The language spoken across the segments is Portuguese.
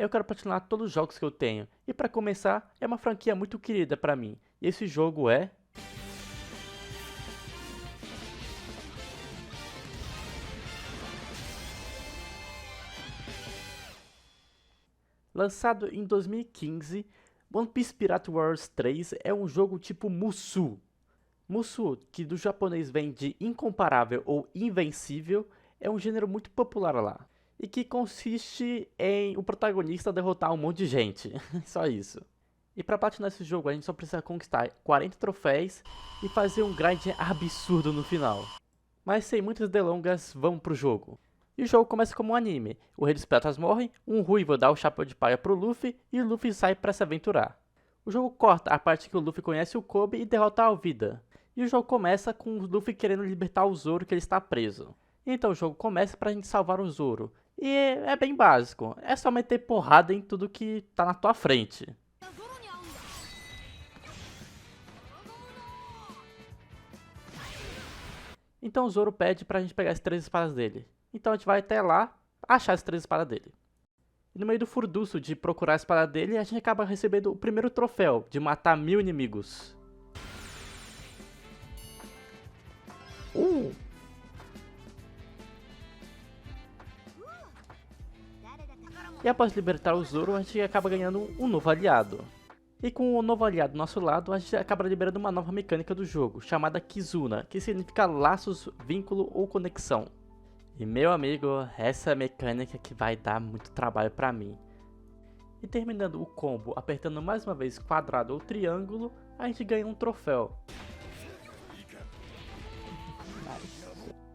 eu quero platinar todos os jogos que eu tenho. E para começar, é uma franquia muito querida para mim. E esse jogo é... Lançado em 2015, One Piece Pirate Warriors 3 é um jogo tipo Musou. Musou, que do japonês vem de incomparável ou invencível, é um gênero muito popular lá. E que consiste em o protagonista derrotar um monte de gente. Só isso. E para platinar esse jogo a gente só precisa conquistar 40 troféus e fazer um grind absurdo no final. Mas sem muitas delongas, vamos pro jogo. E o jogo começa como um anime. O Rei dos Piratas morre, um ruivo dá o chapéu de palha pro Luffy e o Luffy sai para se aventurar. O jogo corta a parte que o Luffy conhece o Kobe e derrota a Alvida. E o jogo começa com o Luffy querendo libertar o Zoro que ele está preso. Então o jogo começa pra gente salvar o Zoro. E é bem básico, é só meter porrada em tudo que tá na tua frente. Então o Zoro pede pra gente pegar as 3 espadas dele. Então a gente vai até lá, achar as 3 espadas dele. E no meio do furdunço de procurar a espada dele, a gente acaba recebendo o primeiro troféu, de matar 1000 inimigos. E após libertar o Zoro, a gente acaba ganhando um novo aliado. E com o novo aliado do nosso lado, a gente acaba liberando uma nova mecânica do jogo, chamada Kizuna, que significa laços, vínculo ou conexão. E meu amigo, essa é a mecânica que vai dar muito trabalho pra mim. E terminando o combo apertando mais uma vez quadrado ou triângulo, a gente ganha um troféu.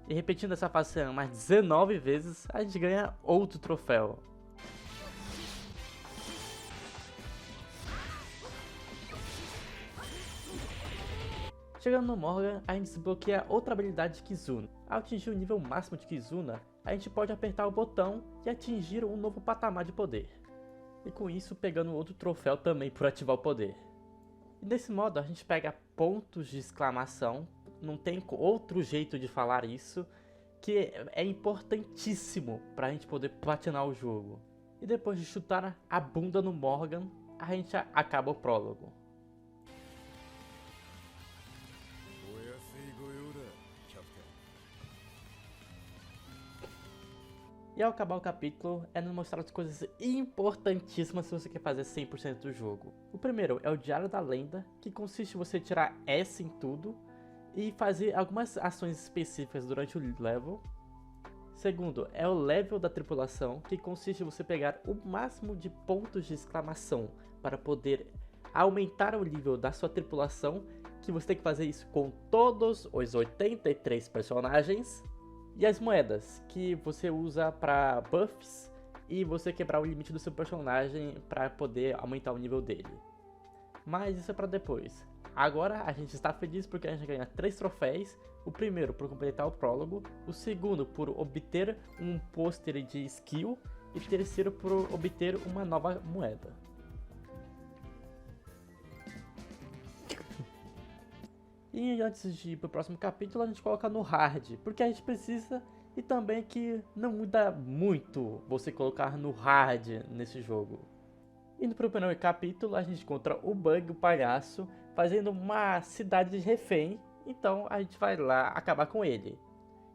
E repetindo essa façanha mais 19 vezes, a gente ganha outro troféu. Chegando no Morgan, a gente desbloqueia outra habilidade de Kizuna. Ao atingir o nível máximo de Kizuna, a gente pode apertar o botão e atingir um novo patamar de poder. E com isso pegando outro troféu também por ativar o poder. E desse modo a gente pega pontos de exclamação, não tem outro jeito de falar isso, que é importantíssimo para a gente poder platinar o jogo. E depois de chutar a bunda no Morgan, a gente acaba o prólogo. E ao acabar o capítulo, é nos mostrar as coisas importantíssimas se você quer fazer 100% do jogo. O primeiro é o Diário da Lenda, que consiste em você tirar S em tudo e fazer algumas ações específicas durante o level. Segundo, é o level da tripulação, que consiste em você pegar o máximo de pontos de exclamação para poder aumentar o nível da sua tripulação, que você tem que fazer isso com todos os 83 personagens. E as moedas, que você usa para buffs e você quebrar o limite do seu personagem para poder aumentar o nível dele. Mas isso é para depois. Agora a gente está feliz porque a gente ganha 3 troféus. O primeiro por completar o prólogo, o segundo por obter um pôster de skill e o terceiro por obter uma nova moeda. E antes de ir pro próximo capítulo, a gente coloca no hard, porque a gente precisa, e também que não muda muito você colocar no hard nesse jogo. Indo pro primeiro capítulo, a gente encontra o Bug, o palhaço, fazendo uma cidade de refém, então a gente vai lá acabar com ele.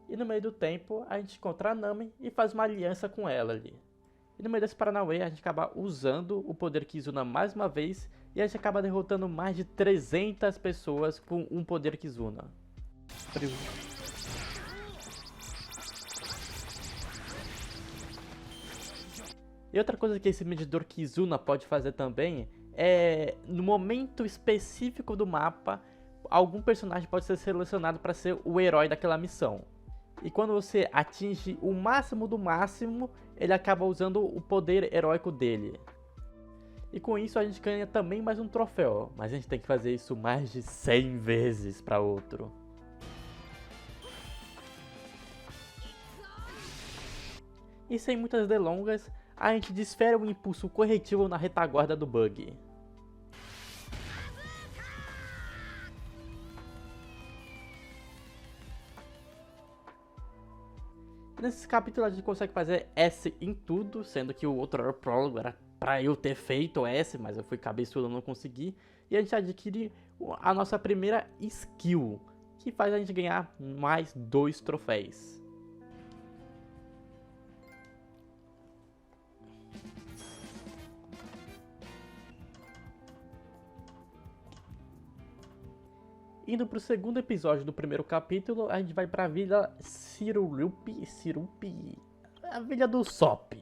E no meio do tempo, a gente encontra a Nami e faz uma aliança com ela ali. E no meio desse Paranauê, a gente acaba usando o poder Kizuna mais uma vez e a gente acaba derrotando mais de 300 pessoas com um poder Kizuna. E outra coisa que esse medidor Kizuna pode fazer também é, no momento específico do mapa, algum personagem pode ser selecionado para ser o herói daquela missão. E quando você atinge o máximo do máximo, ele acaba usando o poder heróico dele. E com isso a gente ganha também mais um troféu, mas a gente tem que fazer isso mais de 100 vezes para outro. E sem muitas delongas, a gente desfere um impulso corretivo na retaguarda do Bug. Nesse capítulo a gente consegue fazer S em tudo, sendo que o outro era o prólogo, era pra eu ter feito S, mas eu fui cabeçudo, não consegui. E a gente adquire a nossa primeira skill, que faz a gente ganhar mais 2 troféus. Indo pro segundo episódio do primeiro capítulo, a gente vai pra Vila Sirupi, a Vila do Sop.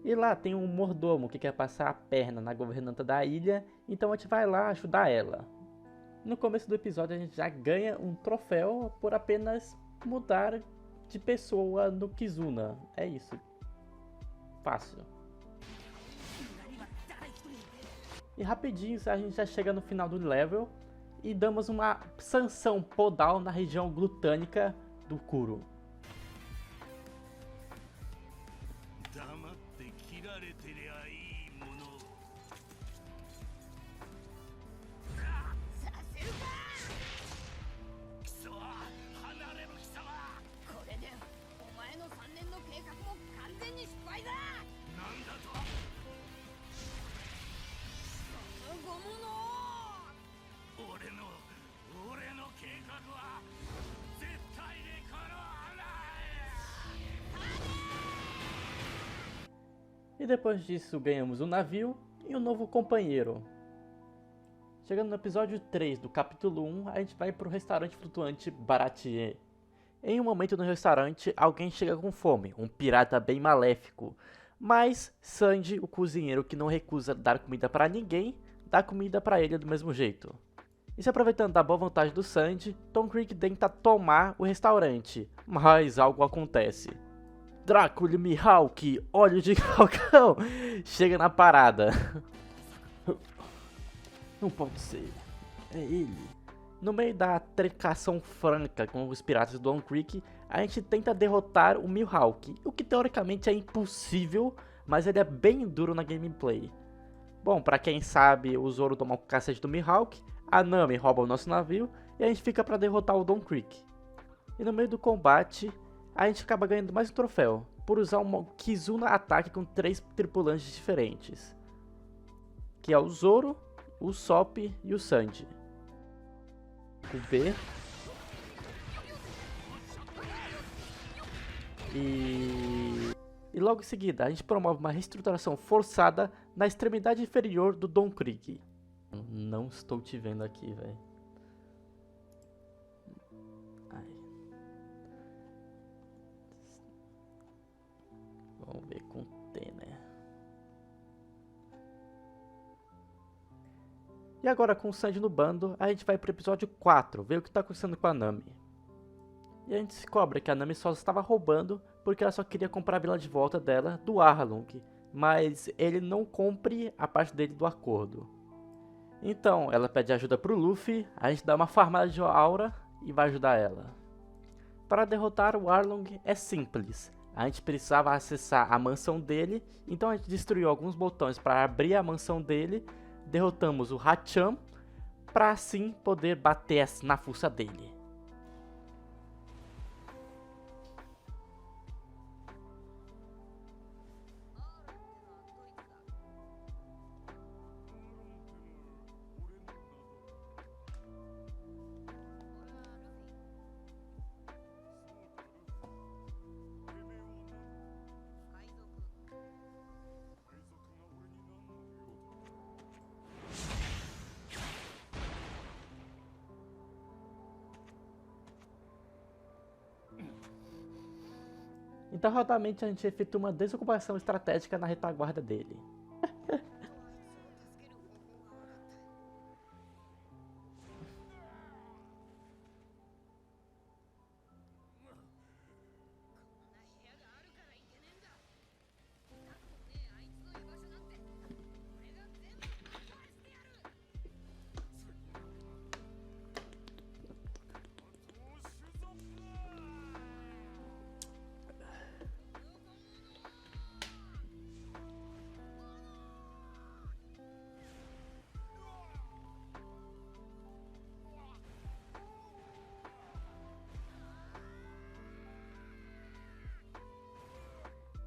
E lá tem um mordomo que quer passar a perna na governanta da ilha, então a gente vai lá ajudar ela. No começo do episódio a gente já ganha um troféu por apenas mudar de pessoa no Kizuna. É isso. Fácil. E rapidinho a gente já chega no final do level e damos uma sanção podal na região glutânica do Kuro. E depois disso ganhamos um navio e um novo companheiro. Chegando no episódio 3 do capítulo 1, a gente vai para o restaurante flutuante Baratier. Em um momento no restaurante, alguém chega com fome, um pirata bem maléfico. Mas Sanji, o cozinheiro que não recusa dar comida para ninguém, dá comida para ele do mesmo jeito. E se aproveitando da boa vontade do Sanji, Tom Creek tenta tomar o restaurante, mas algo acontece. Drácula Mihawk, óleo de falcão, chega na parada. Não pode ser, é ele. No meio da trecação franca com os piratas do Don Creek, a gente tenta derrotar o Mihawk, o que teoricamente é impossível, mas ele é bem duro na gameplay. Bom, pra quem sabe, o Zoro toma o cacete do Mihawk, a Nami rouba o nosso navio e a gente fica pra derrotar o Don Creek. E no meio do combate, a gente acaba ganhando mais um troféu, por usar um Kizuna ataque com 3 tripulantes diferentes. Que é o Zoro, o Sop e o Sanji. O B. E logo em seguida, a gente promove uma reestruturação forçada na extremidade inferior do Don Creek. Não estou te vendo aqui, velho. Vamos ver com T, né? E agora com o Sanji no bando, a gente vai pro episódio 4, ver o que tá acontecendo com a Nami. E a gente descobre que a Nami só estava roubando porque ela só queria comprar a vila de volta dela do Arlong, mas ele não cumpre a parte dele do acordo. Então ela pede ajuda pro Luffy, a gente dá uma farmada de aura e vai ajudar ela. Para derrotar o Arlong é simples. A gente precisava acessar a mansão dele, então a gente destruiu alguns botões para abrir a mansão dele, derrotamos o Hacham, para assim poder bater na fuça dele. Então, rapidamente, a gente efetua uma desocupação estratégica na retaguarda dele.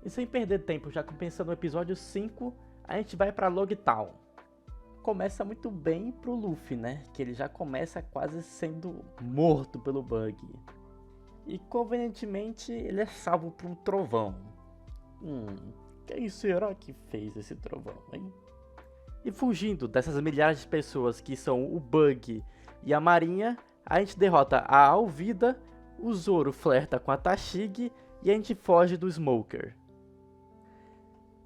E sem perder tempo, já começando o episódio 5, a gente vai pra Logtown. Começa muito bem pro Luffy, né? Que ele já começa quase sendo morto pelo Bug. E convenientemente ele é salvo por um trovão. Quem será que fez esse trovão, hein? E fugindo dessas milhares de pessoas que são o Bug e a Marinha, a gente derrota a Alvida, o Zoro flerta com a Tashig e a gente foge do Smoker.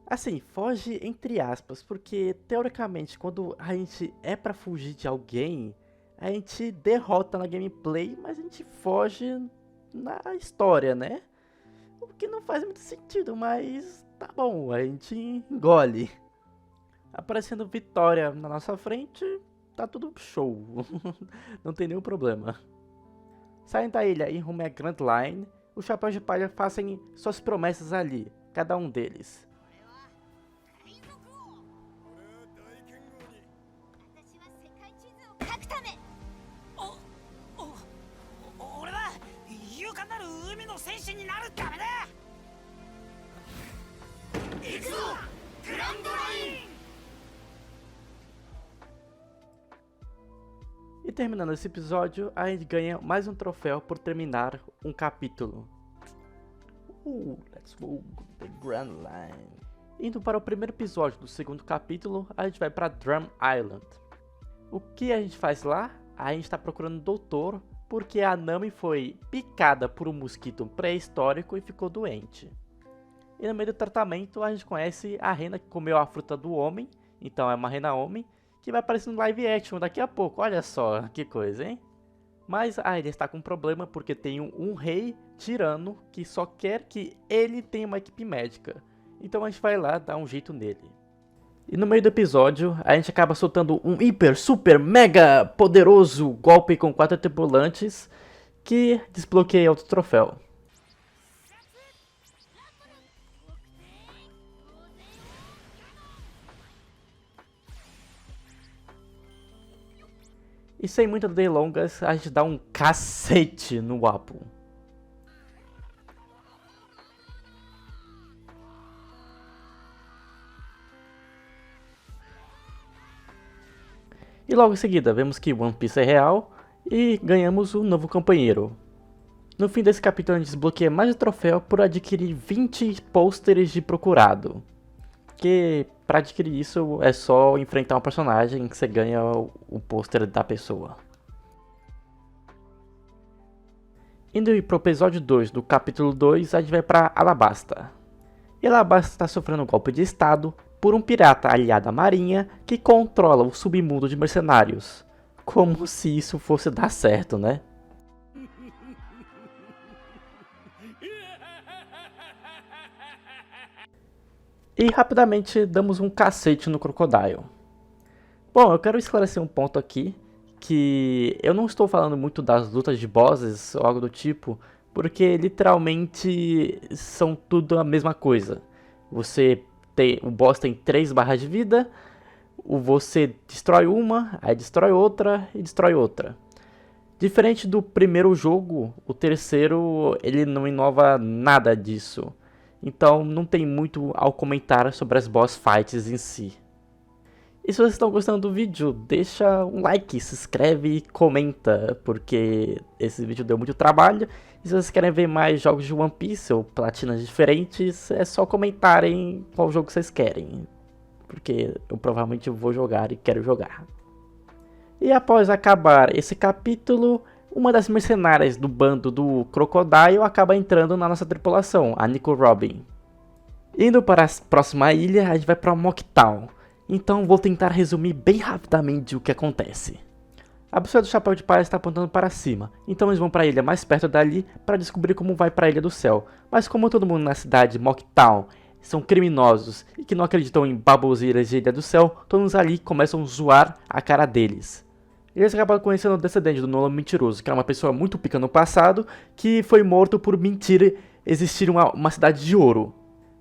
Assim, foge entre aspas, porque teoricamente quando a gente é pra fugir de alguém, a gente derrota na gameplay, mas a gente foge na história, né? O que não faz muito sentido, mas tá bom, a gente engole. Aparecendo Vitória na nossa frente, tá tudo show, não tem nenhum problema. Saindo da ilha em rumo à Grand Line, os Chapéus de Palha fazem suas promessas ali, cada um deles. 行くぞグランドライン E terminando esse episódio, a gente ganha mais um troféu por terminar um capítulo. Let's go the Grand Line. Indo para o primeiro episódio do segundo capítulo, a gente vai para Drum Island. O que a gente faz lá? A gente está procurando um doutor porque a Nami foi picada por um mosquito pré-histórico e ficou doente. E no meio do tratamento a gente conhece a rena que comeu a fruta do homem, então é uma rena homem, que vai aparecer no live action daqui a pouco, olha só que coisa, hein? Mas a ilha está com um problema porque tem um rei tirano que só quer que ele tenha uma equipe médica, então a gente vai lá dar um jeito nele. E no meio do episódio a gente acaba soltando um hiper, super, mega poderoso golpe com 4 tripulantes que desbloqueia outro troféu. E sem muitas delongas, a gente dá um cacete no Apple. E logo em seguida, vemos que One Piece é real e ganhamos um novo companheiro. No fim desse capítulo, a gente desbloqueia mais um troféu por adquirir 20 pôsteres de procurado. Que para adquirir isso é só enfrentar um personagem que você ganha o pôster da pessoa. Indo para o episódio 2 do capítulo 2, a gente vai para Alabasta. E Alabasta está sofrendo um golpe de estado por um pirata aliado à marinha que controla o submundo de mercenários. Como se isso fosse dar certo, né? E rapidamente damos um cacete no Crocodile. Bom, eu quero esclarecer um ponto aqui, que eu não estou falando muito das lutas de bosses ou algo do tipo, porque literalmente são tudo a mesma coisa. O boss tem 3 barras de vida, você destrói uma, aí destrói outra e destrói outra. Diferente do primeiro jogo, o terceiro ele não inova nada disso. Então não tem muito ao comentar sobre as boss fights em si. E se vocês estão gostando do vídeo, deixa um like, se inscreve e comenta, porque esse vídeo deu muito trabalho. E se vocês querem ver mais jogos de One Piece ou platinas diferentes, é só comentarem qual jogo vocês querem. Porque eu provavelmente vou jogar e quero jogar. E após acabar esse capítulo, uma das mercenárias do bando do Crocodile acaba entrando na nossa tripulação, a Nico Robin. Indo para a próxima ilha, a gente vai para Mocktown. Então vou tentar resumir bem rapidamente o que acontece. A pessoa do Chapéu de Palha está apontando para cima, então eles vão para a ilha mais perto dali para descobrir como vai para a Ilha do Céu. Mas como todo mundo na cidade Mocktown são criminosos e que não acreditam em baboseiras de Ilha do Céu, todos ali começam a zoar a cara deles. Eles acabam conhecendo o descendente do Nolan Mentiroso, que era uma pessoa muito pica no passado, que foi morto por mentir existir uma cidade de ouro.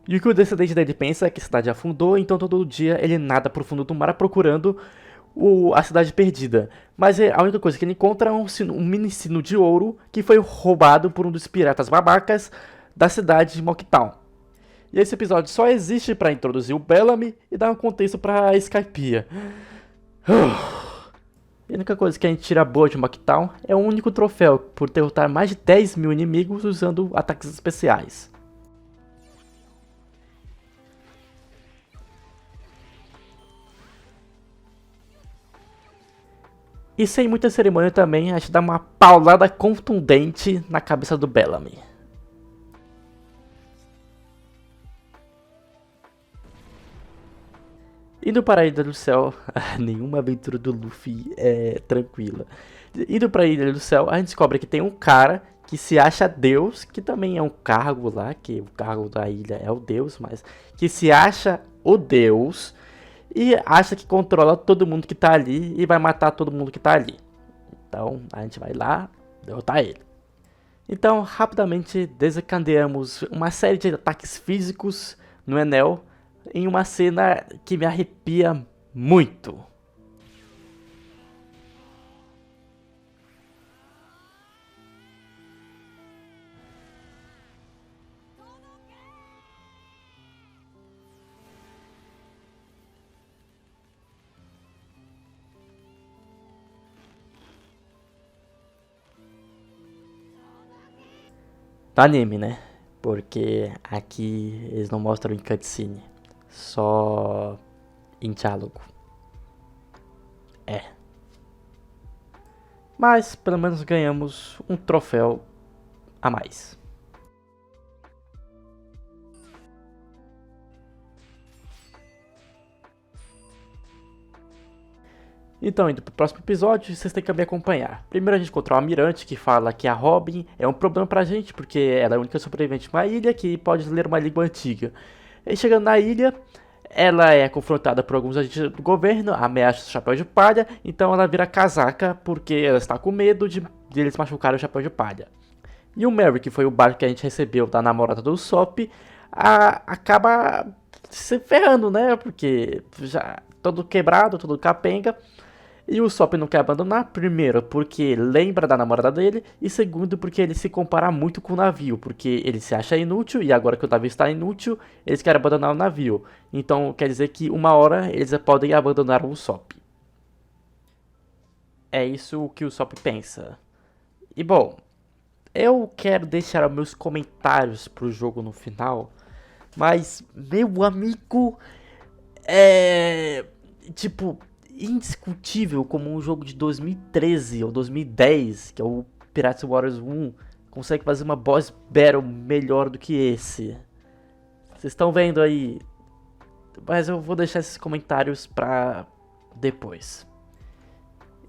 E o que o descendente dele pensa é que a cidade afundou, então todo dia ele nada pro fundo do mar procurando a cidade perdida. Mas a única coisa que ele encontra é um mini sino de ouro que foi roubado por um dos piratas babacas da cidade de Mocktown. E esse episódio só existe para introduzir o Bellamy e dar um contexto para Skypiea. A única coisa que a gente tira boa de Mocktown é o único troféu por derrotar mais de 10 mil inimigos usando ataques especiais. E sem muita cerimônia também, a gente dá uma paulada contundente na cabeça do Bellamy. Indo para a Ilha do Céu, nenhuma aventura do Luffy é tranquila. Indo para a Ilha do Céu, a gente descobre que tem um cara que se acha Deus, que também é um cargo lá, que o cargo da ilha é o Deus, mas que se acha o Deus e acha que controla todo mundo que tá ali e vai matar todo mundo que tá ali. Então a gente vai lá derrotar ele. Então rapidamente desencadeamos uma série de ataques físicos no Enel, em uma cena que me arrepia muito. Do anime, né? Porque aqui eles não mostram em cutscene. Só em diálogo. Mas pelo menos ganhamos um troféu a mais. Então, indo pro próximo episódio, vocês têm que me acompanhar. Primeiro a gente encontra o Almirante, que fala que a Robin é um problema pra gente, porque ela é a única sobrevivente de uma ilha que pode ler uma língua antiga. E chegando na ilha, ela é confrontada por alguns agentes do governo, ameaça o Chapéu de Palha, então ela vira casaca porque ela está com medo de eles machucarem o Chapéu de Palha. E o Mary, que foi o barco que a gente recebeu da namorada do Usopp, acaba se ferrando, né? Porque já todo quebrado, todo capenga. E o Usopp não quer abandonar, primeiro porque lembra da namorada dele, e segundo porque ele se compara muito com o navio, porque ele se acha inútil, e agora que o navio está inútil, eles querem abandonar o navio. Então quer dizer que uma hora eles podem abandonar o Usopp. É isso que o Usopp pensa. E bom, eu quero deixar meus comentários pro jogo no final, mas meu amigo, tipo, indiscutível como um jogo de 2013 ou 2010, que é o Pirates Warriors 1, consegue fazer uma boss battle melhor do que esse. Vocês estão vendo aí, mas eu vou deixar esses comentários pra depois.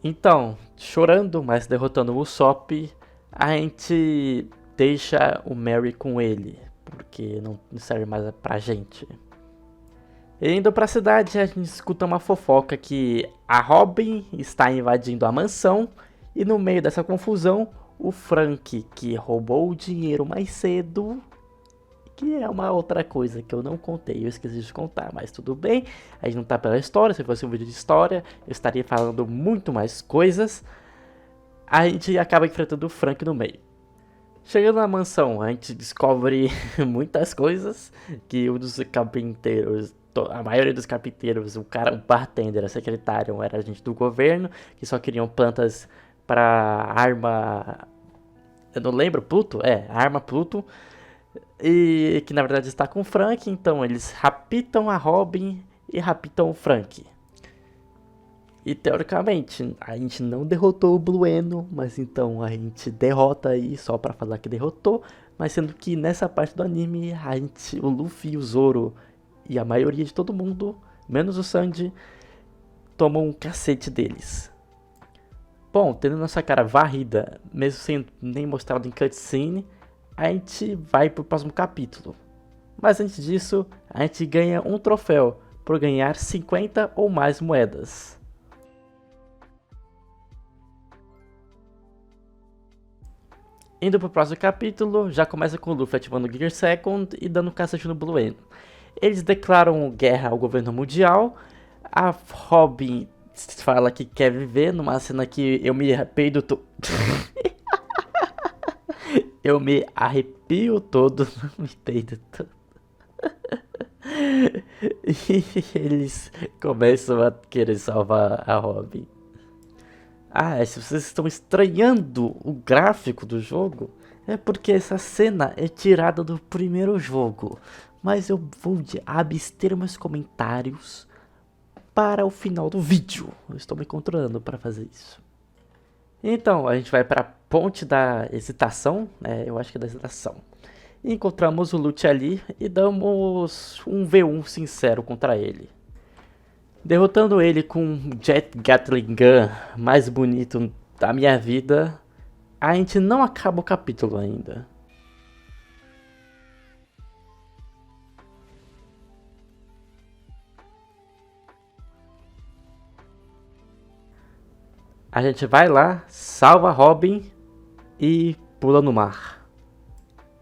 Então, chorando, mas derrotando o Usopp, a gente deixa o Mary com ele, porque não serve mais pra gente. Indo pra cidade, a gente escuta uma fofoca que a Robin está invadindo a mansão e no meio dessa confusão, o Frank, que roubou o dinheiro mais cedo, que é uma outra coisa que eu não contei, eu esqueci de contar, mas tudo bem, a gente não tá pela história, se fosse um vídeo de história, eu estaria falando muito mais coisas. A gente acaba enfrentando o Frank no meio. Chegando na mansão, a gente descobre muitas coisas, que um dos carpinteiros, a maioria dos carpinteiros, o bartender, a secretária, era agente do governo, que só queriam plantas para arma, eu não lembro, Pluto? Arma Pluto, e que na verdade está com o Frank, então eles raptam a Robin e raptam o Frank. E teoricamente, a gente não derrotou o Blueno, mas então a gente derrota aí só pra falar que derrotou. Mas sendo que nessa parte do anime, o Luffy, o Zoro e a maioria de todo mundo, menos o Sanji, tomam um cacete deles. Bom, tendo nossa cara varrida, mesmo sem nem mostrado em cutscene, a gente vai pro próximo capítulo. Mas antes disso, a gente ganha um troféu por ganhar 50 ou mais moedas. Indo pro próximo capítulo, já começa com o Luffy ativando o Gear Second e dando cacete no Blueno. Eles declaram guerra ao governo mundial. A Robin fala que quer viver numa cena que eu me arrepio todo. Eu me arrepio todo, não me peido todo. E eles começam a querer salvar a Robin. Se vocês estão estranhando o gráfico do jogo, é porque essa cena é tirada do primeiro jogo. Mas eu vou abster meus comentários para o final do vídeo. Eu estou me controlando para fazer isso. Então, a gente vai para a ponte da hesitação, eu acho que é da hesitação. Encontramos o Lute ali e damos um V1 sincero contra ele. Derrotando ele com um Jet Gatling Gun mais bonito da minha vida, a gente não acaba o capítulo ainda. A gente vai lá, salva Robin e pula no mar.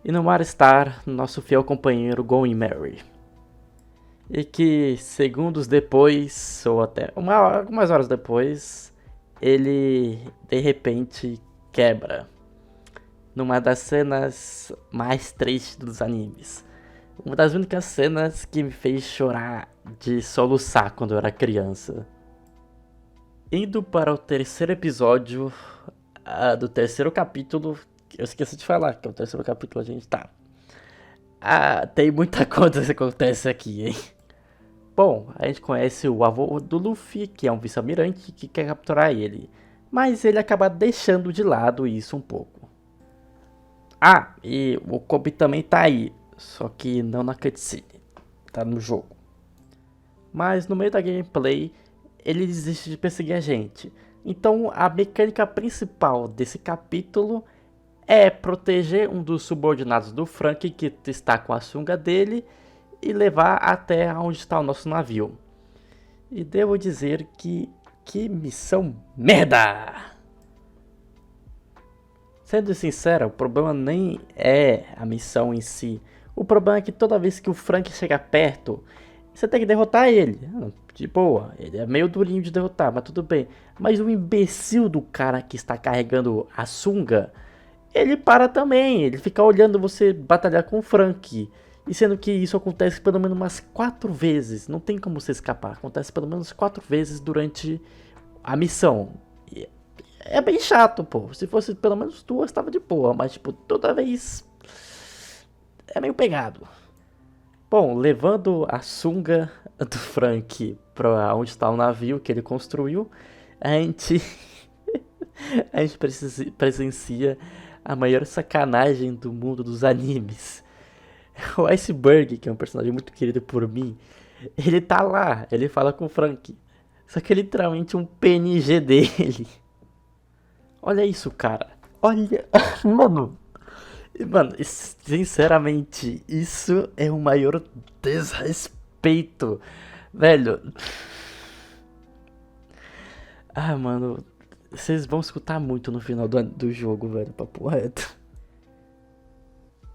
E no mar está nosso fiel companheiro Going Merry. E que segundos depois, ou até algumas horas depois, ele de repente quebra. Numa das cenas mais tristes dos animes. Uma das únicas cenas que me fez chorar de soluçar quando eu era criança. Indo para o terceiro episódio do terceiro capítulo, eu esqueci de falar que é o terceiro capítulo a gente tá. Tem muita coisa que acontece aqui, hein? Bom, a gente conhece o avô do Luffy, que é um vice-almirante que quer capturar ele. Mas ele acaba deixando de lado isso um pouco. E o Kobe também tá aí, só que não na cutscene, tá no jogo. Mas no meio da gameplay, ele desiste de perseguir a gente. Então a mecânica principal desse capítulo é proteger um dos subordinados do Frank que está com a sunga dele e levar até onde está o nosso navio. E devo dizer que missão merda! Sendo sincero, o problema nem é a missão em si. O problema é que toda vez que o Frank chega perto, você tem que derrotar ele. De boa, ele é meio durinho de derrotar, mas tudo bem. Mas o imbecil do cara que está carregando a sunga, ele para também. Ele fica olhando você batalhar com o Frank. E sendo que isso acontece pelo menos umas 4 vezes. Não tem como você escapar. Acontece pelo menos 4 vezes durante a missão. E é bem chato, pô. Se fosse pelo menos 2, tava de boa. Mas, tipo, toda vez é meio pegado. Bom, levando a sunga do Frank pra onde está o navio que ele construiu, a gente presencia a maior sacanagem do mundo dos animes. O Iceberg, que é um personagem muito querido por mim, ele tá lá, ele fala com o Frank. Só que é literalmente um PNG dele. Olha isso, cara. Olha, mano, sinceramente, isso é o maior desrespeito, velho. Mano, vocês vão escutar muito no final do jogo, velho, papo reto.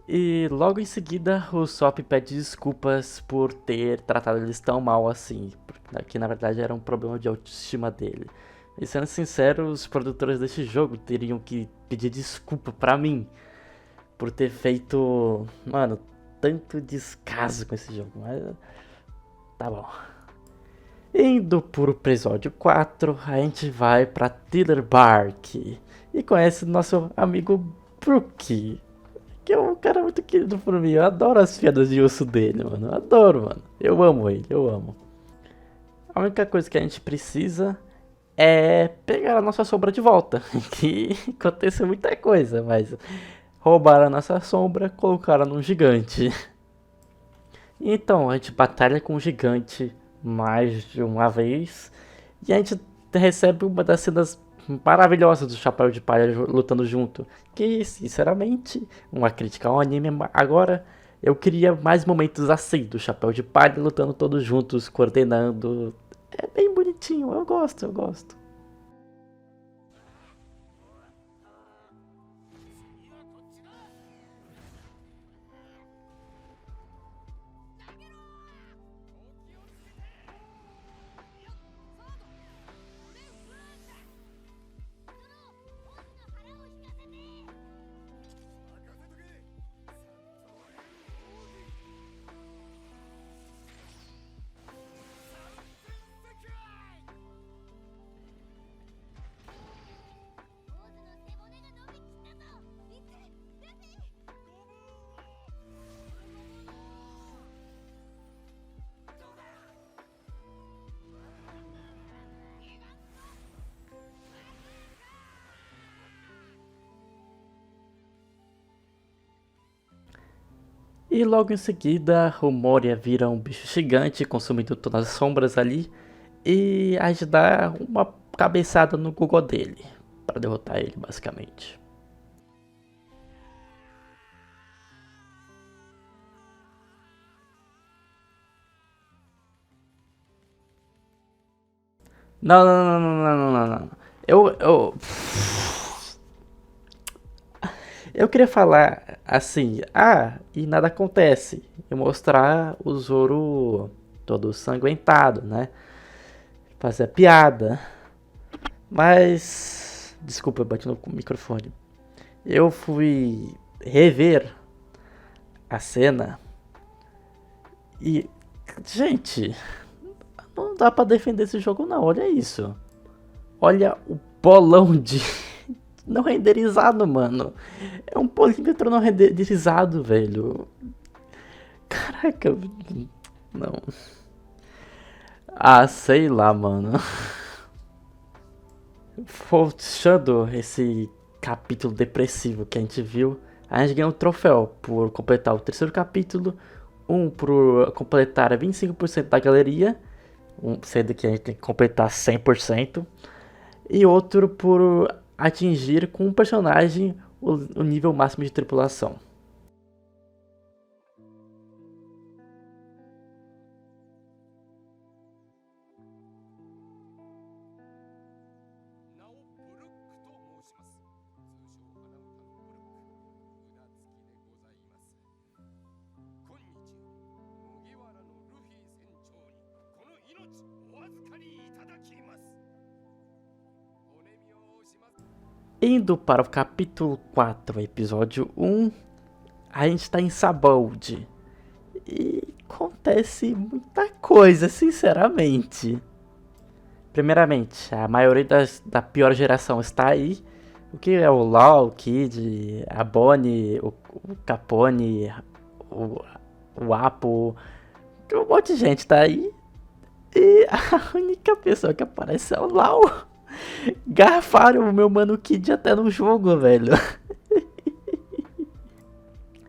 E logo em seguida, o Sop pede desculpas por ter tratado eles tão mal assim, que na verdade era um problema de autoestima dele. E sendo sincero, os produtores deste jogo teriam que pedir desculpa pra mim por ter feito, mano, tanto descaso com esse jogo, mas tá bom. Indo pro episódio 4, a gente vai pra Tiller Bark e conhece nosso amigo Brook, que é um cara muito querido por mim. Eu adoro as piadas de osso dele, mano. Eu adoro, mano. Eu amo ele, eu amo. A única coisa que a gente precisa é pegar a nossa sombra de volta. Que aconteceu muita coisa, mas roubaram a nossa sombra, colocaram num gigante. Então, a gente batalha com o gigante mais de uma vez. E a gente recebe uma das cenas maravilhosas do Chapéu de Palha lutando junto. Que, sinceramente, uma crítica ao anime. Agora, eu queria mais momentos assim, do Chapéu de Palha lutando todos juntos, coordenando. É bem bonitinho, eu gosto, eu gosto. E logo em seguida, o Moria vira um bicho gigante, consumindo todas as sombras ali. E a gente dá uma cabeçada no Google dele, para derrotar ele basicamente. Não, não, não, não, não, não, não. Eu queria falar assim, e nada acontece. E mostrar o Zoro todo sanguentado, né? Fazer piada. Mas, desculpa, eu bati no microfone. Eu fui rever a cena e, gente, não dá pra defender esse jogo não, olha isso. Olha o bolão de não renderizado, mano. É um polímetro não renderizado, velho. Caraca, não. Sei lá, mano. Fechando esse capítulo depressivo que a gente viu, a gente ganhou um troféu por completar o terceiro capítulo, um por completar 25% da galeria, sendo que a gente tem que completar 100%, e outro por atingir com um personagem o nível máximo de tripulação. Indo para o capítulo 4, episódio 1, a gente está em Sabaody. E acontece muita coisa, sinceramente. Primeiramente, a maioria da pior geração está aí. O que é o Law, o Kid, a Bonnie, o Capone, o Apo. Um monte de gente tá aí. E a única pessoa que aparece é o Law. Garfaram o meu mano Kid até no jogo, velho.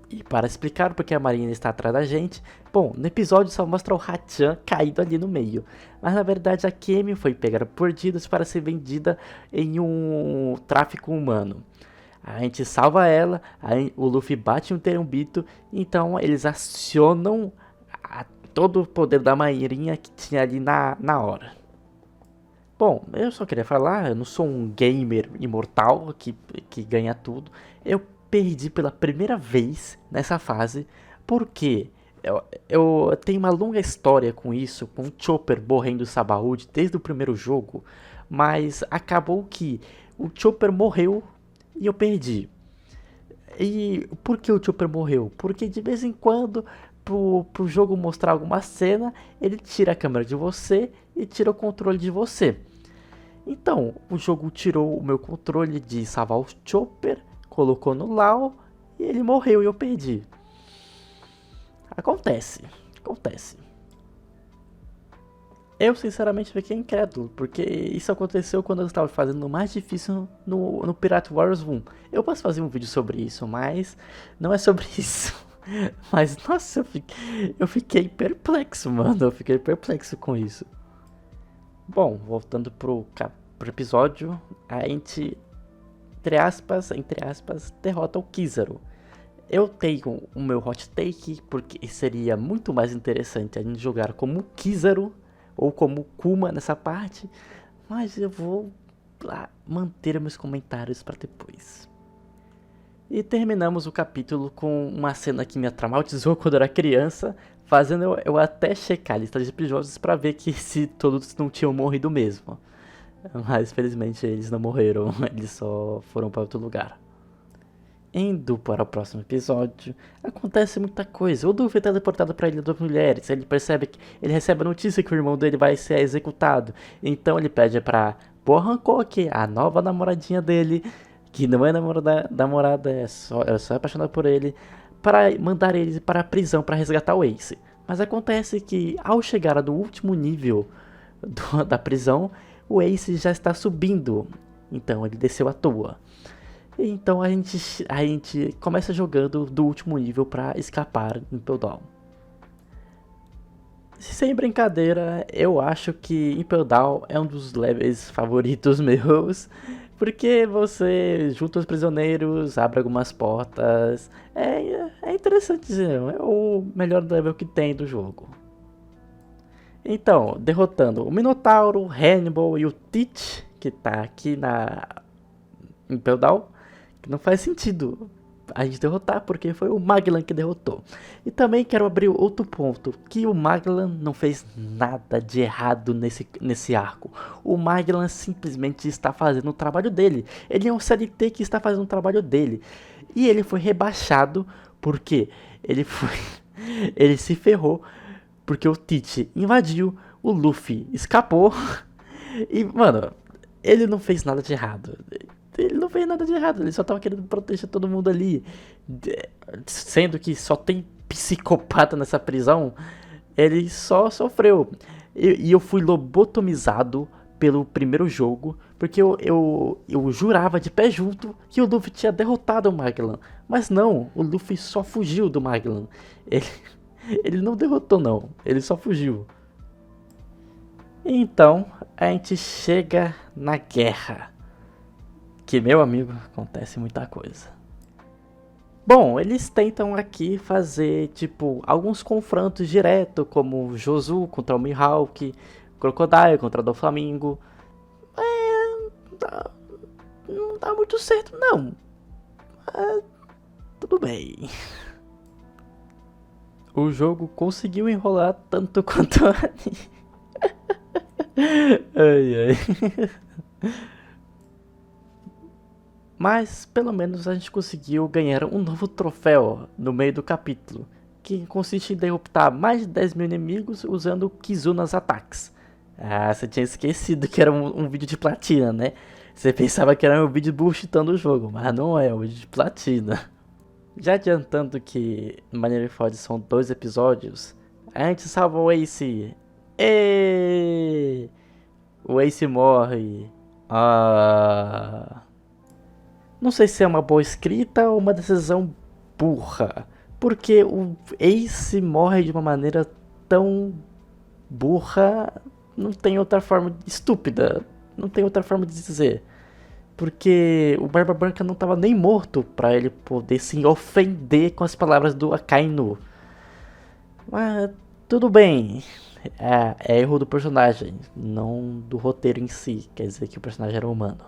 E para explicar porque a Marina está atrás da gente, bom, no episódio só mostra o Hachan caído ali no meio. Mas na verdade a Kemi foi pegada por Didos para ser vendida em um tráfico humano. A gente salva ela, aí o Luffy bate um Terumbito, então eles acionam todo o poder da Marinha que tinha ali na hora. Bom, eu só queria falar, eu não sou um gamer imortal que ganha tudo. Eu perdi pela primeira vez nessa fase, porque eu tenho uma longa história com isso, com o Chopper morrendo Sabaody desde o primeiro jogo, mas acabou que o Chopper morreu e eu perdi. E por que o Chopper morreu? Porque de vez em quando, pro jogo mostrar alguma cena, ele tira a câmera de você e tira o controle de você. Então, o jogo tirou o meu controle de salvar o Chopper, colocou no Law e ele morreu e eu perdi. Acontece. Eu sinceramente fiquei incrédulo, porque isso aconteceu quando eu estava fazendo o mais difícil no Pirate Warriors 1. Eu posso fazer um vídeo sobre isso, mas não é sobre isso. Mas nossa, eu fiquei perplexo, mano. Eu fiquei perplexo com isso. Bom, voltando pro episódio, a gente, entre aspas, derrota o Kizaru. Eu tenho o meu hot take, porque seria muito mais interessante a gente jogar como Kizaru ou como Kuma nessa parte, mas eu vou manter meus comentários para depois. E terminamos o capítulo com uma cena que me traumatizou quando eu era criança, fazendo eu até checar a lista de episódios para ver que se todos não tinham morrido mesmo. Mas felizmente eles não morreram, eles só foram para outro lugar. Indo para o próximo episódio, acontece muita coisa. O Luffy é teleportado para a Ilha das Mulheres. Ele percebe que ele recebe a notícia que o irmão dele vai ser executado. Então ele pede para Boa Hancock, a nova namoradinha dele, que não é namorada, é só apaixonada por ele, para mandar ele para a prisão para resgatar o Ace. Mas acontece que ao chegar no último nível da prisão, o Ace já está subindo. Então ele desceu à toa. Então a gente começa jogando do último nível pra escapar Impel Down. Sem brincadeira, eu acho que Impel Down é um dos levels favoritos meus, porque você junta os prisioneiros, abre algumas portas, é interessante, é o melhor level que tem do jogo. Então, derrotando o Minotauro, o Hannibal e o Teach, que tá aqui na Impel Down, que não faz sentido a gente derrotar, porque foi o Magellan que derrotou. E também quero abrir outro ponto, que o Magellan não fez nada de errado nesse arco. O Magellan simplesmente está fazendo o trabalho dele. Ele é um CLT que está fazendo o trabalho dele. E ele foi rebaixado porque ele se ferrou, porque o Teach invadiu, o Luffy escapou. E, mano, ele não fez nada de errado. Ele não fez nada de errado, ele só tava querendo proteger todo mundo ali. Sendo que só tem psicopata nessa prisão, ele só sofreu. E eu fui lobotomizado pelo primeiro jogo, porque eu jurava de pé junto que o Luffy tinha derrotado o Magellan. Mas não, o Luffy só fugiu do Magellan. Ele não derrotou não, ele só fugiu. Então, a gente chega na guerra. Que, meu amigo, acontece muita coisa. Bom, eles tentam aqui fazer, tipo, alguns confrontos direto, como Josu contra o Mihawk, Crocodile contra o Doflamingo. Não dá muito certo, não. Tudo bem. O jogo conseguiu enrolar tanto quanto a ai. Mas pelo menos a gente conseguiu ganhar um novo troféu no meio do capítulo, que consiste em derrotar mais de 10 mil inimigos usando Kizuna's ataques. Ah, você tinha esquecido que era um vídeo de platina, né? Você pensava que era um vídeo bullshitando o jogo, mas não é, um vídeo de platina. Já adiantando que Marineford são 2 episódios, a gente salva o Ace. O Ace morre. Não sei se é uma boa escrita ou uma decisão burra, porque o Ace morre de uma maneira tão burra, não tem outra forma, estúpida, não tem outra forma de dizer. Porque o Barba Branca não estava nem morto para ele poder se ofender com as palavras do Akainu. Mas tudo bem, é erro do personagem, não do roteiro em si, quer dizer que o personagem era humano.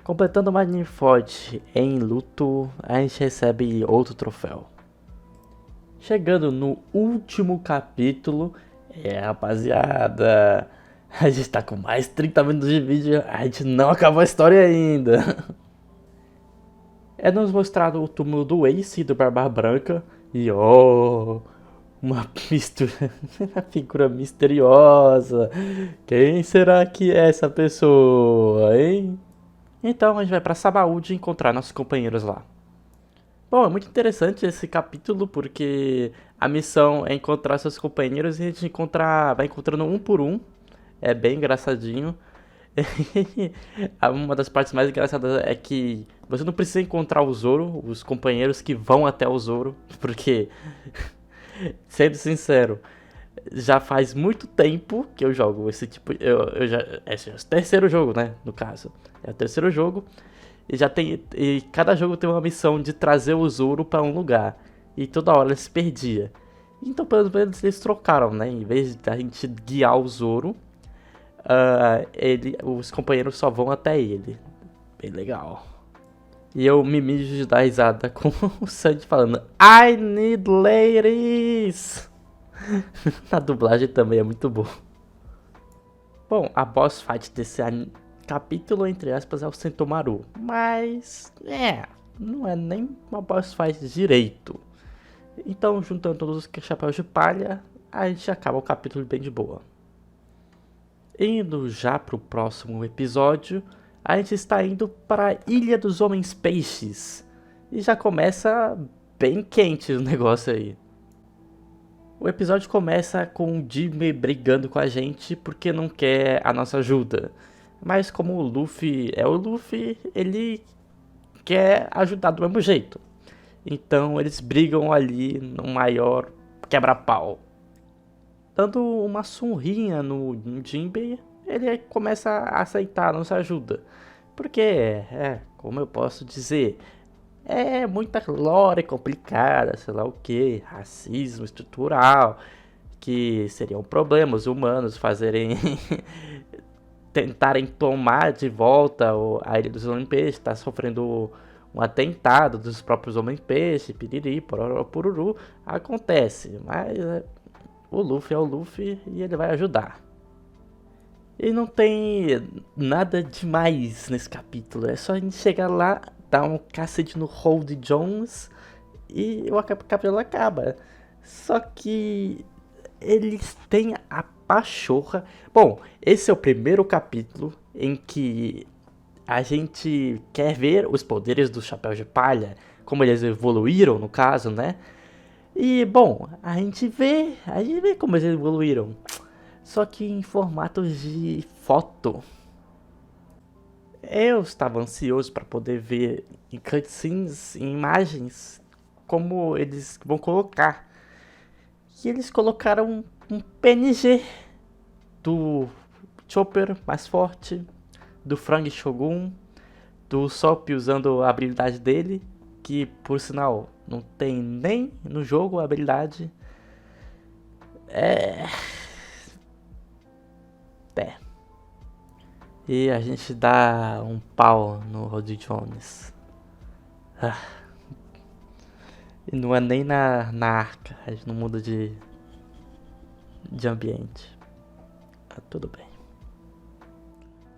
Completando Marineford em luto, a gente recebe outro troféu. Chegando no último capítulo, rapaziada, a gente tá com mais 30 minutos de vídeo, a gente não acabou a história ainda. É nos mostrado o túmulo do Ace e do Barba Branca, e uma mistura, uma figura misteriosa. Quem será que é essa pessoa, hein? Então a gente vai pra Sabaody encontrar nossos companheiros lá. Bom, é muito interessante esse capítulo porque a missão é encontrar seus companheiros e a gente vai encontrando um por um. É bem engraçadinho. Uma das partes mais engraçadas é que você não precisa encontrar o Zoro, os companheiros que vão até o Zoro, porque, sendo sincero, já faz muito tempo que eu jogo esse tipo. Esse é o terceiro jogo, né? No caso, é o terceiro jogo. E cada jogo tem uma missão de trazer o Zoro pra um lugar. E toda hora ele se perdia. Então, pelo menos eles trocaram, né? Em vez de a gente guiar o Zoro, os companheiros só vão até ele. Bem legal. E eu me mijo de dar risada com o Sanji falando I need ladies. A dublagem também é muito boa. Bom, a boss fight desse capítulo, entre aspas, é o Sentomaru. Mas, não é nem uma boss fight direito. Então, juntando todos os chapéus de palha, a gente acaba o capítulo bem de boa. Indo já pro próximo episódio, a gente está indo para a Ilha dos Homens Peixes. E já começa bem quente o negócio aí. O episódio começa com o Jimmy brigando com a gente porque não quer a nossa ajuda. Mas como o Luffy é o Luffy, ele quer ajudar do mesmo jeito. Então eles brigam ali no maior quebra-pau. Dando uma surrinha no Jinbei, ele começa a aceitar, não se ajuda. Porque, como eu posso dizer, é muita lore complicada, sei lá o que, racismo estrutural, que seria um problema os humanos fazerem tentarem tomar de volta a Ilha dos Homem-Peixe, tá sofrendo um atentado dos próprios Homem-Peixe, piriri, pororó, pururu, acontece, mas o Luffy é o Luffy e ele vai ajudar. E não tem nada demais nesse capítulo, é só a gente chegar lá, dar um cacete no Hold Jones e o capítulo acaba. Só que eles têm a pachorra. Bom, esse é o primeiro capítulo em que a gente quer ver os poderes do Chapéu de Palha, como eles evoluíram no caso, né? E bom, a gente vê como eles evoluíram, só que em formatos de foto. Eu estava ansioso para poder ver em cutscenes, em imagens, como eles vão colocar. E eles colocaram um PNG do Chopper mais forte, do Frank Shogun, do Sop usando a habilidade dele, que por sinal não tem nem no jogo a habilidade. E a gente dá um pau no Rod Jones. E não é nem na arca, a gente não muda de ambiente. Tudo bem.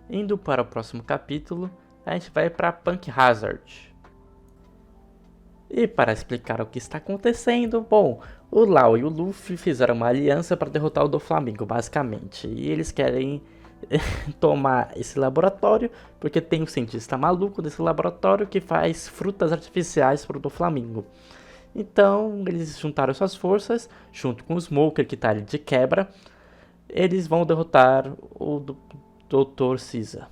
Indo para o próximo capítulo, a gente vai para Punk Hazard. E para explicar o que está acontecendo, bom, o Lau e o Luffy fizeram uma aliança para derrotar o Doflamingo, basicamente. E eles querem tomar esse laboratório, porque tem um cientista maluco desse laboratório que faz frutas artificiais para o Doflamingo. Então, eles juntaram suas forças, junto com o Smoker, que está ali de quebra. Eles vão derrotar o Dr. Caesar.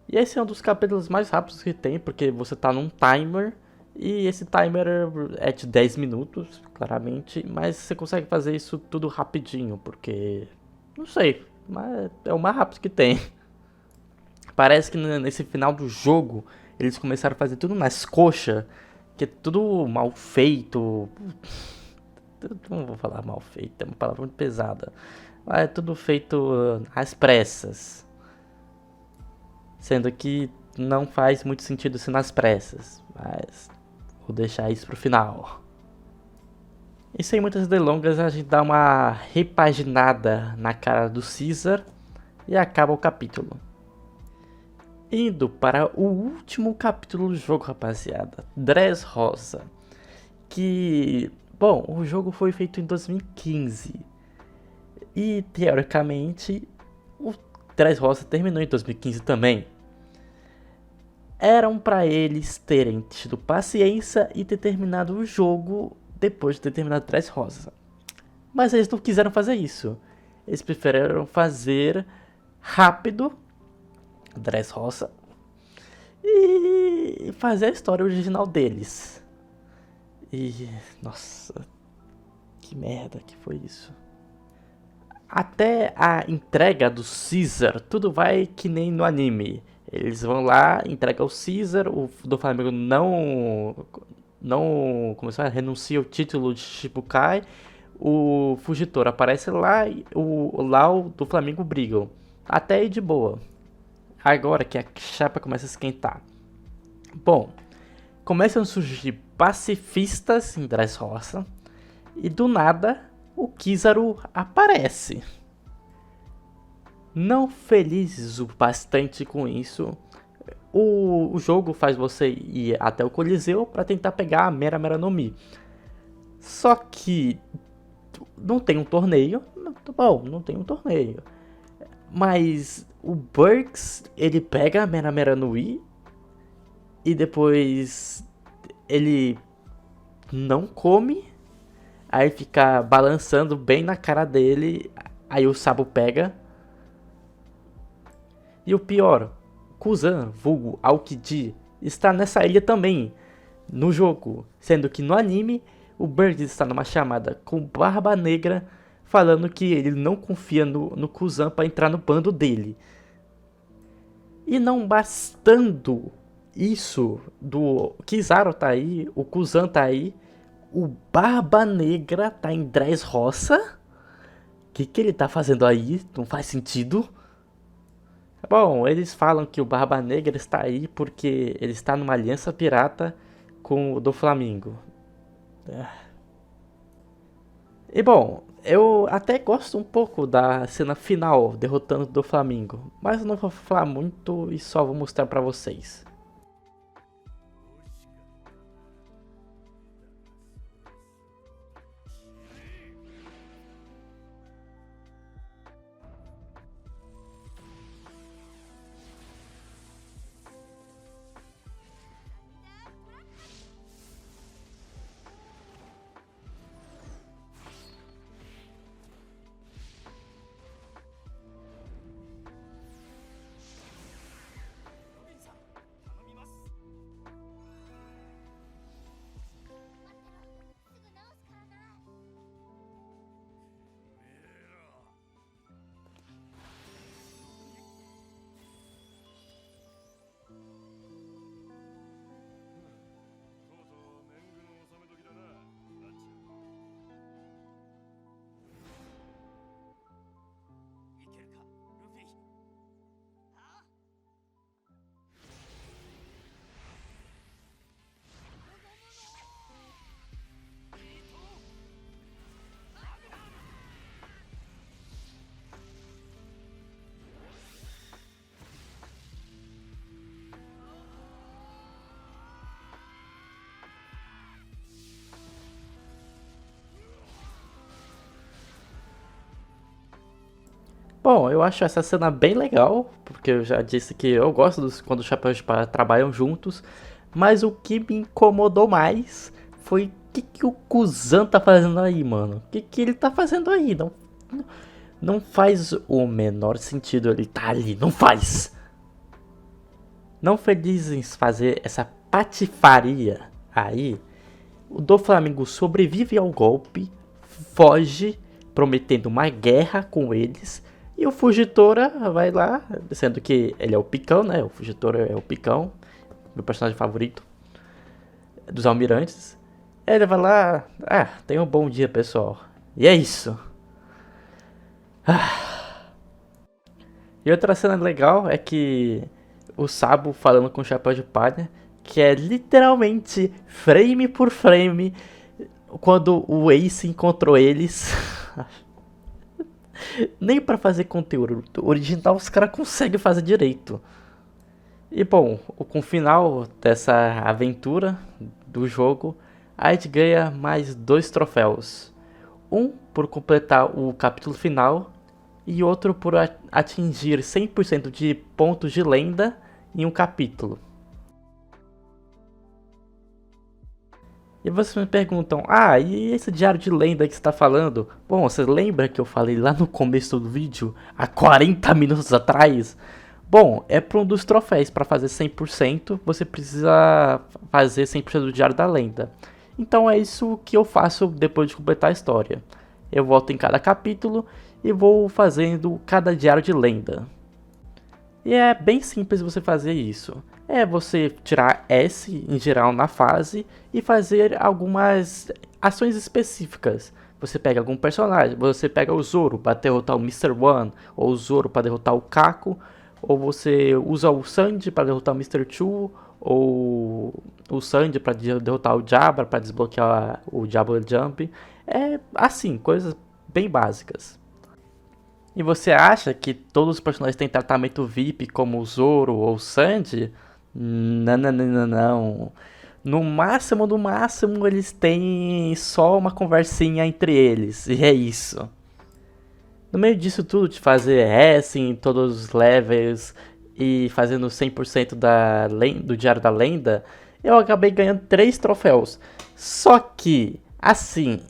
E esse é um dos capítulos mais rápidos que tem, porque você está num timer. E esse timer é de 10 minutos, claramente. Mas você consegue fazer isso tudo rapidinho, porque... não sei, mas é o mais rápido que tem. Parece que nesse final do jogo, eles começaram a fazer tudo nas coxas. Que é tudo mal feito. Não vou falar mal feito, é uma palavra muito pesada. Mas é tudo feito às pressas. Sendo que não faz muito sentido ser nas pressas. Mas vou deixar isso pro final. E sem muitas delongas, a gente dá uma repaginada na cara do Caesar. E acaba o capítulo. Indo para o último capítulo do jogo, rapaziada. Dressrosa. Que, bom, o jogo foi feito em 2015. E, teoricamente, o Dressrosa terminou em 2015 também. Eram para eles terem tido paciência e ter terminado o jogo depois de ter terminado Dressrosa. Mas eles não quiseram fazer isso. Eles preferiram fazer rápido Dressrosa e fazer a história original deles. E nossa, que merda que foi isso. Até a entrega do Caesar, tudo vai que nem no anime. Eles vão lá, entregam o Caesar, o Doflamingo não começou a renunciar o título de Shichibukai. O Fugitor aparece lá e o Lau do Flamengo brigam. Até aí de boa. Agora que a chapa começa a esquentar. Bom, começam a surgir pacifistas em Dressrosa. E do nada, o Kizaru aparece. Não felizes o bastante com isso, o jogo faz você ir até o Coliseu para tentar pegar a Mera Mera no Mi. Só que não tem um torneio. Bom, não tem um torneio. Mas o Burks, ele pega a Mera Mera no Mi e depois ele não come. Aí fica balançando bem na cara dele. Aí o Sabo pega. E o pior, Kuzan, vulgo Aokiji, está nessa ilha também, no jogo. Sendo que no anime, o Bird está numa chamada com Barba Negra, falando que ele não confia no Kuzan para entrar no bando dele. E não bastando isso, do Kizaru tá aí, o Kuzan tá aí, o Barba Negra tá em Dressrosa. O que ele tá fazendo aí? Não faz sentido. Bom, eles falam que o Barba Negra está aí porque ele está numa aliança pirata com o do Flamengo. E bom, eu até gosto um pouco da cena final, derrotando o do Flamengo. Mas eu não vou falar muito e só vou mostrar pra vocês. Bom, eu acho essa cena bem legal, porque eu já disse que eu gosto quando os Chapéus de Palha trabalham juntos, mas o que me incomodou mais foi o que o Kuzan tá fazendo aí, mano. O que ele tá fazendo aí? Não faz o menor sentido ele tá ali, não faz. Não feliz em fazer essa patifaria aí, o do Flamengo sobrevive ao golpe, foge, prometendo uma guerra com eles. E o Fujitora vai lá, sendo que ele é o Picão, né? O Fujitora é o Picão, meu personagem favorito dos almirantes. Ele vai lá, tenha um bom dia, pessoal. E é isso. E outra cena legal é que o Sabo falando com o Chapéu de Palha, que é literalmente frame por frame, quando o Ace encontrou eles. Nem pra fazer conteúdo original os caras conseguem fazer direito. E bom, com o final dessa aventura do jogo, a gente ganha mais 2 troféus. Um por completar o capítulo final e outro por atingir 100% de pontos de lenda em um capítulo. E vocês me perguntam, e esse diário de lenda que você está falando? Bom, você lembra que eu falei lá no começo do vídeo, há 40 minutos atrás? Bom, é para um dos troféus, para fazer 100%, você precisa fazer 100% do diário da lenda. Então é isso que eu faço depois de completar a história. Eu volto em cada capítulo e vou fazendo cada diário de lenda. E é bem simples você fazer isso. É você tirar S em geral na fase e fazer algumas ações específicas. Você pega algum personagem, você pega o Zoro para derrotar o Mr. One, ou o Zoro para derrotar o Kako, ou você usa o Sanji para derrotar o Mr. Two, ou o Sanji para derrotar o Jabra, para desbloquear o Jabra Jump. É assim, coisas bem básicas. E você acha que todos os personagens têm tratamento VIP como o Zoro ou o Sanji? Não. No máximo, eles têm só uma conversinha entre eles. E é isso. No meio disso tudo, de fazer S em todos os levels e fazendo 100% do Diário da Lenda, eu acabei ganhando 3 troféus. Só que, assim,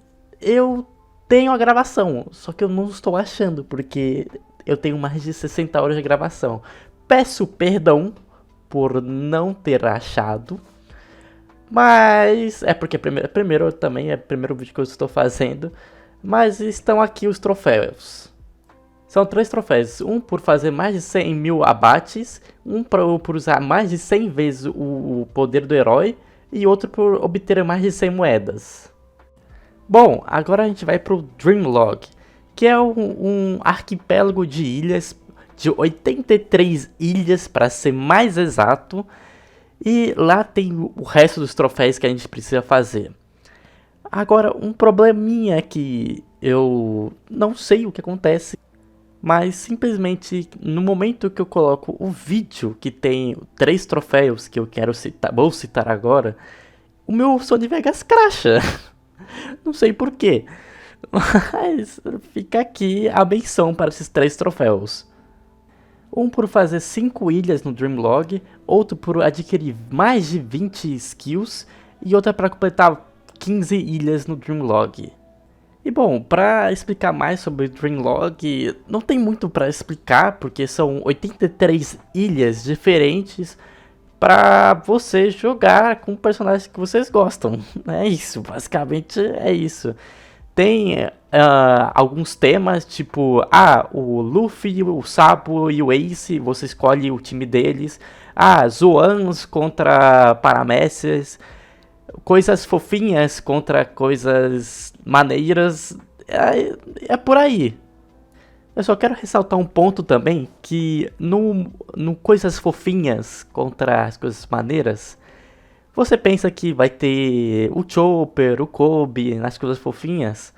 eu tenho a gravação, só que eu não estou achando, porque eu tenho mais de 60 horas de gravação. Peço perdão por não ter achado. Mas é porque primeiro também é o primeiro vídeo que eu estou fazendo. Mas estão aqui os troféus. São 3 troféus, um por fazer mais de 100 mil abates, um por usar mais de 100 vezes o poder do herói e outro por obter mais de 100 moedas. Bom, agora a gente vai pro Dreamlog, que é um arquipélago de ilhas, de 83 ilhas para ser mais exato, e lá tem o resto dos troféus que a gente precisa fazer. Agora, um probleminha que eu não sei o que acontece, mas simplesmente no momento que eu coloco o vídeo que tem 3 troféus que eu quero citar, vou citar agora, o meu Sony Vegas crasha. Não sei porquê, mas fica aqui a menção para esses 3 troféus. Um por fazer 5 ilhas no Dreamlog, outro por adquirir mais de 20 skills e outra para completar 15 ilhas no Dreamlog. E bom, para explicar mais sobre o Dreamlog, não tem muito para explicar, porque são 83 ilhas diferentes para você jogar com personagens que vocês gostam. É isso, basicamente é isso. Tem alguns temas, tipo, o Luffy, o Sabo e o Ace, você escolhe o time deles. Zoans contra Paramécias. Coisas fofinhas contra coisas maneiras, é por aí. Eu só quero ressaltar um ponto também, que no coisas fofinhas contra as coisas maneiras, você pensa que vai ter o Chopper, o Kobe nas coisas fofinhas.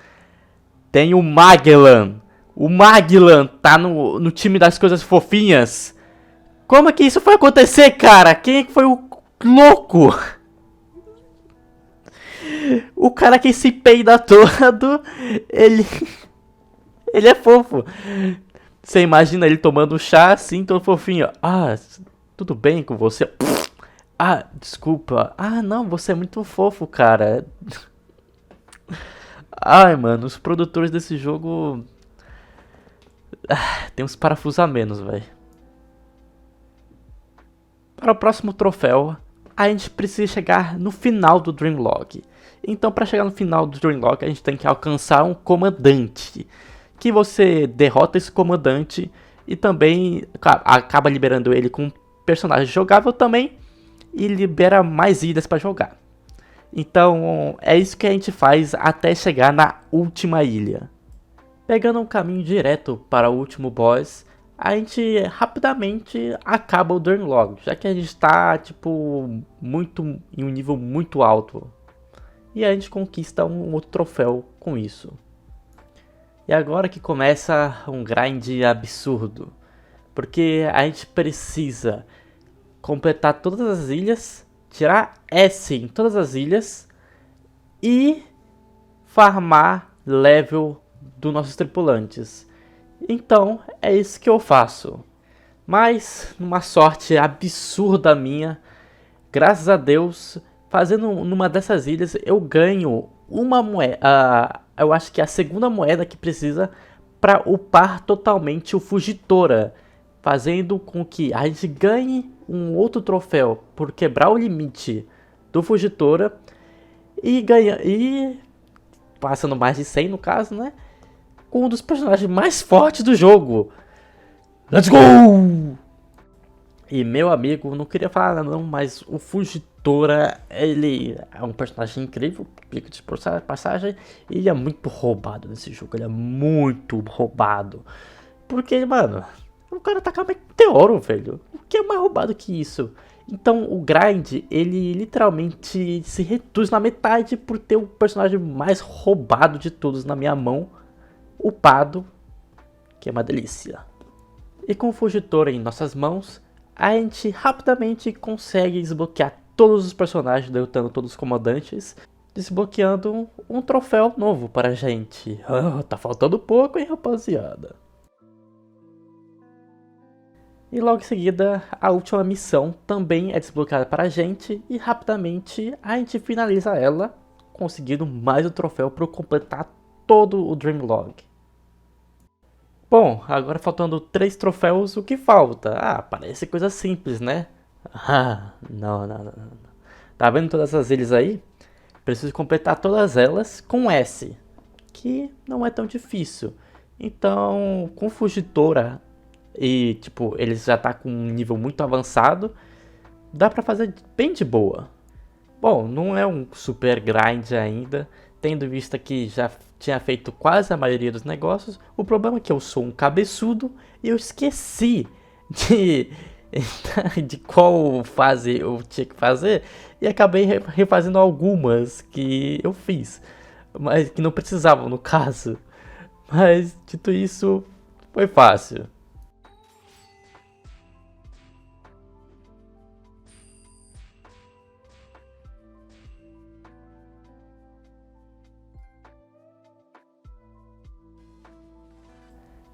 Tem o Magellan. O Magellan tá no time das coisas fofinhas. Como é que isso foi acontecer, cara? Quem é que foi o louco? O cara que se peida todo, ele é fofo. Você imagina ele tomando um chá assim, todo fofinho. Tudo bem com você? Desculpa. Não, você é muito fofo, cara. Mano, os produtores desse jogo... tem uns parafusos a menos, velho. Para o próximo troféu, a gente precisa chegar no final do Dreamlog. Então, para chegar no final do Dreamlog, a gente tem que alcançar um comandante. Que você derrota esse comandante e também acaba liberando ele com um personagem jogável também. E libera mais ilhas para jogar. Então, é isso que a gente faz até chegar na última ilha. Pegando um caminho direto para o último boss, a gente rapidamente acaba o Dreamlog, já que a gente está em um nível muito alto. E a gente conquista um outro troféu com isso. E agora que começa um grind absurdo, porque a gente precisa completar todas as ilhas, tirar S em todas as ilhas e farmar level dos nossos tripulantes. Então é isso que eu faço. Mas numa sorte absurda minha, graças a Deus, fazendo numa dessas ilhas eu ganho uma moeda. Eu acho que é a segunda moeda que precisa para upar totalmente o Fugitora, fazendo com que a gente ganhe um outro troféu por quebrar o limite do Fugitora e passando mais de 100 no caso, né? Com um dos personagens mais fortes do jogo. Let's go! E meu amigo, não queria falar não, mas o Fugitora, ele é um personagem incrível, pico de passagem, e ele é muito roubado nesse jogo, ele é muito roubado. Porque, mano, o cara tá com a meteoro, velho. O que é mais roubado que isso? Então o grind, ele literalmente se reduz na metade por ter o personagem mais roubado de todos na minha mão, upado, que é uma delícia. E com o Fugitora em nossas mãos, a gente rapidamente consegue desbloquear todos os personagens, derrotando todos os comandantes, desbloqueando um troféu novo para a gente. Tá faltando pouco, hein, rapaziada? E logo em seguida, a última missão também é desbloqueada para a gente e rapidamente a gente finaliza ela, conseguindo mais um troféu para completar todo o Dreamlog. Bom, agora faltando 3 troféus, o que falta? Parece coisa simples, né? Ah, não. Tá vendo todas essas ilhas aí? Preciso completar todas elas com S, que não é tão difícil. Então, com Fugitora e, tipo, eles já tá com um nível muito avançado, dá pra fazer bem de boa. Bom, não é um super grind ainda, tendo em vista que já tinha feito quase a maioria dos negócios. O problema é que eu sou um cabeçudo e eu esqueci de, de qual fase eu tinha que fazer e acabei refazendo algumas que eu fiz, mas que não precisavam no caso. Mas dito isso, foi fácil.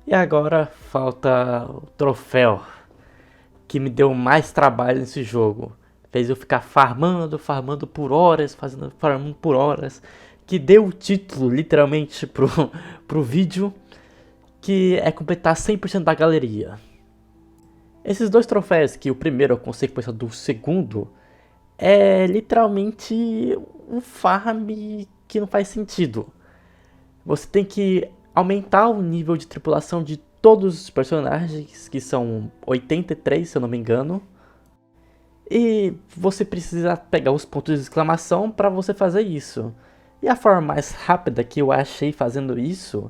E agora falta o troféu que me deu mais trabalho nesse jogo. Fez eu ficar farmando por horas, farmando por horas. Que deu o título, literalmente, pro vídeo. Que é completar 100% da galeria. Esses dois troféus, que o primeiro é a consequência do segundo, é literalmente um farm que não faz sentido. Você tem que aumentar o nível de tripulação de todos os personagens, que são 83, se eu não me engano. E você precisa pegar os pontos de exclamação para você fazer isso. E a forma mais rápida que eu achei fazendo isso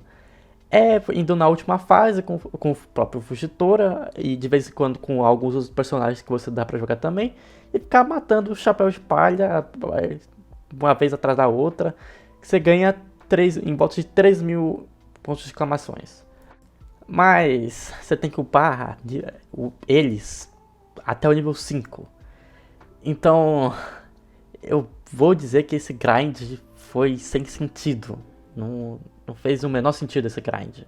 é indo na última fase com o próprio Fugitora e de vez em quando com alguns outros personagens que você dá para jogar também. E ficar matando o chapéu de palha uma vez atrás da outra. Você ganha em volta de 3.000 pontos de exclamações. Mas você tem que upar eles até o nível 5. Então eu vou dizer que esse grind foi sem sentido. Não fez o menor sentido esse grind.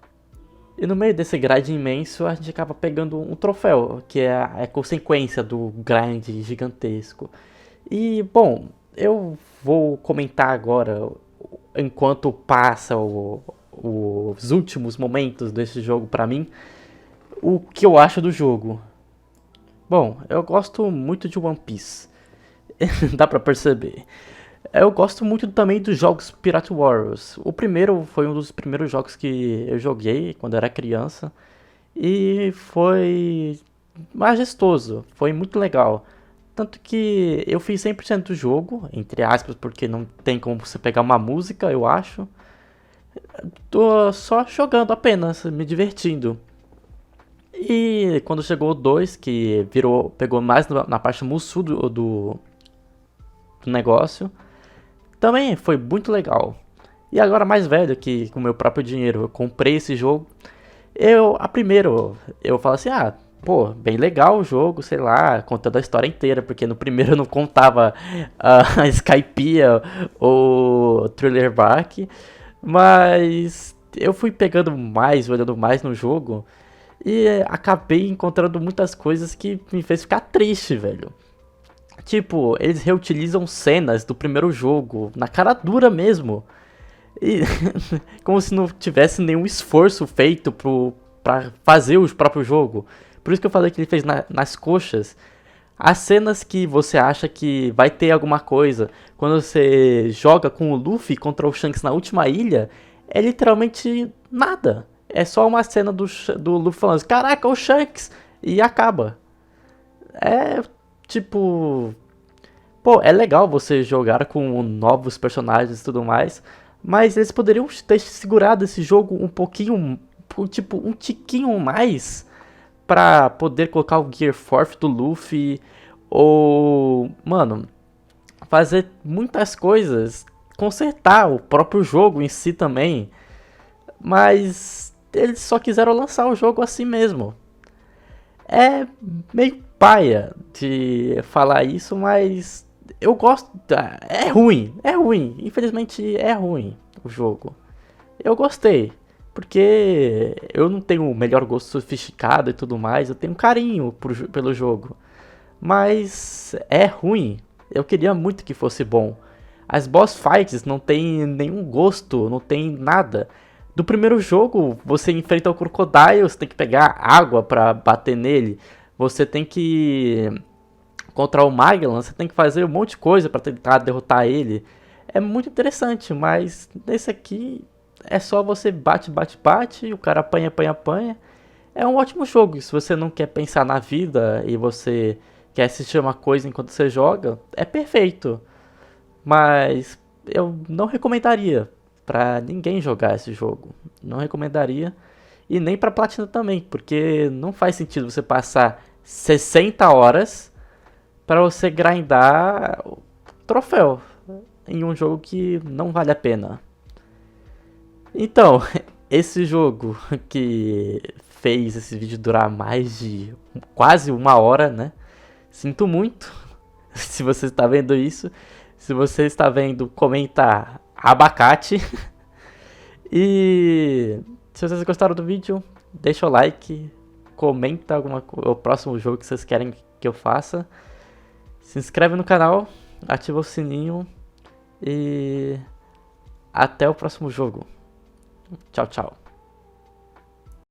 E no meio desse grind imenso, a gente acaba pegando um troféu, que é a consequência do grind gigantesco. E, bom, eu vou comentar agora, enquanto passa os últimos momentos desse jogo pra mim, o que eu acho do jogo. Bom, eu gosto muito de One Piece, dá pra perceber. Eu gosto muito também dos jogos Pirate Warriors. O primeiro foi um dos primeiros jogos que eu joguei quando era criança. E foi majestoso, foi muito legal. Tanto que eu fiz 100% do jogo, entre aspas, porque não tem como você pegar uma música, eu acho. Tô só jogando apenas, me divertindo. E quando chegou o 2, que pegou mais na parte Musou do negócio, também foi muito legal. E agora mais velho, que com o meu próprio dinheiro eu comprei esse jogo, primeiro eu falo assim, pô, bem legal o jogo, sei lá, contando a história inteira, porque no primeiro eu não contava a Skypiea ou Thriller Bark, mas eu fui pegando mais, olhando mais no jogo, e acabei encontrando muitas coisas que me fez ficar triste, velho. Tipo, eles reutilizam cenas do primeiro jogo, na cara dura mesmo. E como se não tivesse nenhum esforço feito pra fazer o próprio jogo. Por isso que eu falei que ele fez nas coxas. As cenas que você acha que vai ter alguma coisa, quando você joga com o Luffy contra o Shanks na última ilha, é literalmente nada. É só uma cena do Luffy falando, caraca, o Shanks! E acaba. É tipo, pô, é legal você jogar com novos personagens e tudo mais, mas eles poderiam ter segurado esse jogo um pouquinho, tipo, um tiquinho mais pra poder colocar o Gear Force do Luffy ou, mano, fazer muitas coisas, consertar o próprio jogo em si também, mas eles só quiseram lançar o jogo assim mesmo. É meio paia de falar isso, mas eu gosto. É ruim. Infelizmente é ruim o jogo. Eu gostei, porque eu não tenho o melhor gosto sofisticado e tudo mais, eu tenho carinho pelo jogo. Mas é ruim. Eu queria muito que fosse bom. As boss fights não tem nenhum gosto, não tem nada. Do primeiro jogo, você enfrenta o Crocodile, você tem que pegar água pra bater nele. Você tem que contra o Magellan, você tem que fazer um monte de coisa para tentar derrotar ele. É muito interessante, mas nesse aqui é só você bate, bate, bate, e o cara apanha, apanha, apanha. É um ótimo jogo, se você não quer pensar na vida e você quer assistir uma coisa enquanto você joga, é perfeito. Mas eu não recomendaria pra ninguém jogar esse jogo. Não recomendaria. E nem pra platina também, porque não faz sentido você passar 60 horas para você grindar o troféu em um jogo que não vale a pena. Então, esse jogo que fez esse vídeo durar mais de quase 1 hora, né? Sinto muito se você está vendo isso. Se você está vendo, comenta abacate. E se vocês gostaram do vídeo, deixa o like, comenta o próximo jogo que vocês querem que eu faça. Se inscreve no canal, ativa o sininho e até o próximo jogo. Tchau, tchau.